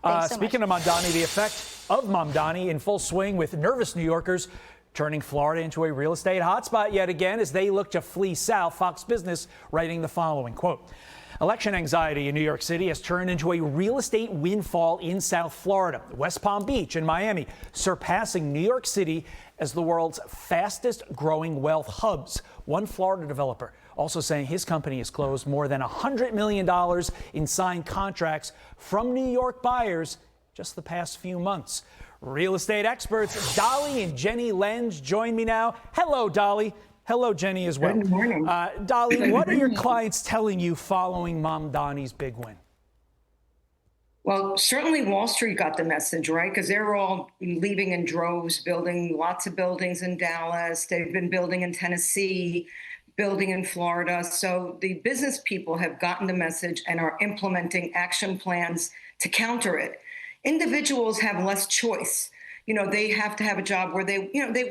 Thanks so Speaking much. of Mamdani, the effect of Mamdani in full swing with nervous New Yorkers turning Florida into a real estate hotspot yet again as they look to flee south. Fox Business writing the following, quote, election anxiety in New York City has turned into a real estate windfall in South Florida. West Palm Beach and Miami surpassing New York City as the world's fastest growing wealth hubs. One Florida developer also saying his company has closed more than $100 million in signed contracts from New York buyers just the past few months. Real estate experts Dolly and Jenny Lenz join me now. Hello, Dolly. Hello, Jenny, as well. Good morning. Dolly, what are your clients telling you following Mamdani's big win? Well, certainly Wall Street got the message, right? Because they're all leaving in droves, building lots of buildings in Dallas. They've been building in Tennessee, building in Florida. So the business people have gotten the message and are implementing action plans to counter it. Individuals have less choice. You know, they have to have a job where they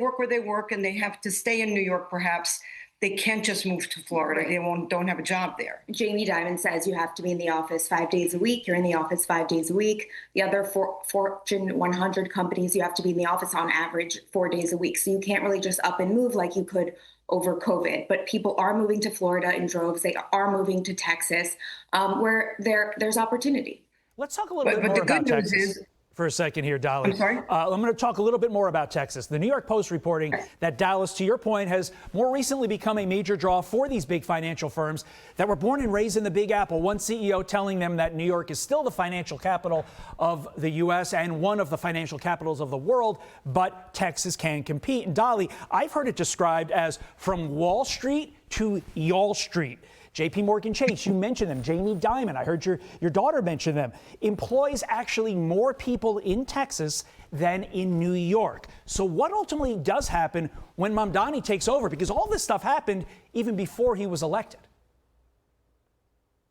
work where they work, and they have to stay in New York, perhaps. They can't just move to Florida. Right. They don't have a job there. Jamie Dimon says you have to be in the office 5 days a week. You're in the office 5 days a week. The other Fortune 100 companies, you have to be in the office on average 4 days a week. So you can't really just up and move like you could over COVID. But people are moving to Florida in droves. They are moving to Texas, where there's opportunity. Let's talk a little bit more about Texas for a second here, Dolly. I'm sorry? I'm going to talk a little bit more about Texas. The New York Post reporting that Dallas, to your point, has more recently become a major draw for these big financial firms that were born and raised in the Big Apple. One CEO telling them that New York is still the financial capital of the U.S. and one of the financial capitals of the world, but Texas can compete. And Dolly, I've heard it described as from Wall Street to Y'all Street. J.P. Morgan Chase, you mentioned them. Jamie Dimon, I heard your daughter mention them, employs actually more people in Texas than in New York. So what ultimately does happen when Mamdani takes over? Because all this stuff happened even before he was elected.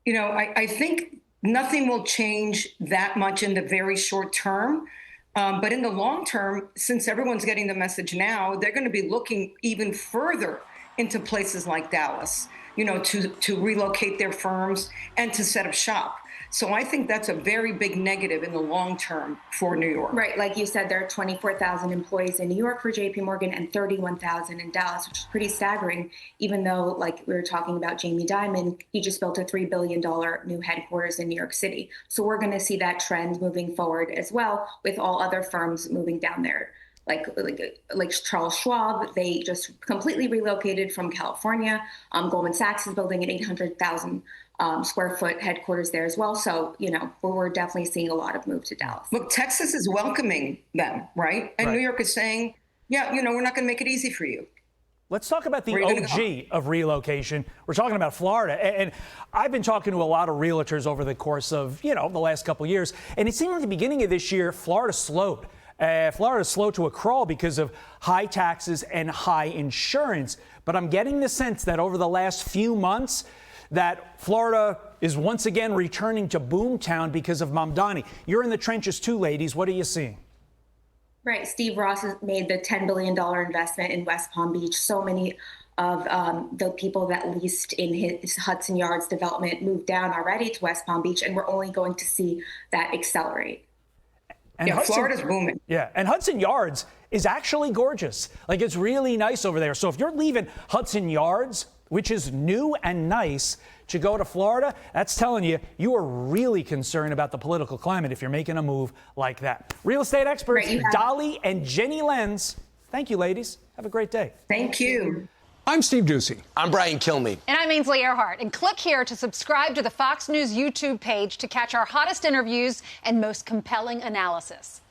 You know, I think nothing will change that much in the very short term. But in the long term, since everyone's getting the message now, they're going to be looking even further into places like Dallas, you know, to relocate their firms and to set up shop. So I think that's a very big negative in the long term for New York. Right. Like you said, there are 24,000 employees in New York for J.P. Morgan and 31,000 in Dallas, which is pretty staggering, even though, like we were talking about Jamie Dimon, he just built a $3 billion new headquarters in New York City. So we're going to see that trend moving forward as well, with all other firms moving down there. Like Charles Schwab, they just completely relocated from California. Goldman Sachs is building an 800,000 square foot headquarters there as well. So, you know, we're definitely seeing a lot of move to Dallas. Look, Texas is welcoming them, right? And New York is saying, yeah, you know, we're not going to make it easy for you. Let's talk about the OG of relocation. We're talking about Florida. And I've been talking to a lot of realtors over the course of, you know, the last couple of years. And it seemed like the beginning of this year, Florida slowed. Florida's slow to a crawl because of high taxes and high insurance. But I'm getting the sense that over the last few months, that Florida is once again returning to boomtown because of Mamdani. You're in the trenches too, ladies. What are you seeing? Right. Steve Ross has made the $10 billion investment in West Palm Beach. So many of the people that leased in his Hudson Yards development moved down already to West Palm Beach, and we're only going to see that accelerate. And yeah, Florida's booming. Yeah, and Hudson Yards is actually gorgeous. Like, it's really nice over there. So if you're leaving Hudson Yards, which is new and nice, to go to Florida, that's telling you you are really concerned about the political climate if you're making a move like that. Real estate experts Dolly and Jenny Lenz. Thank you, ladies. Have a great day. Thank you. I'm Steve Doocy. I'm Brian Kilmeade. And I'm Ainsley Earhart. And click here to subscribe to the Fox News YouTube page to catch our hottest interviews and most compelling analysis.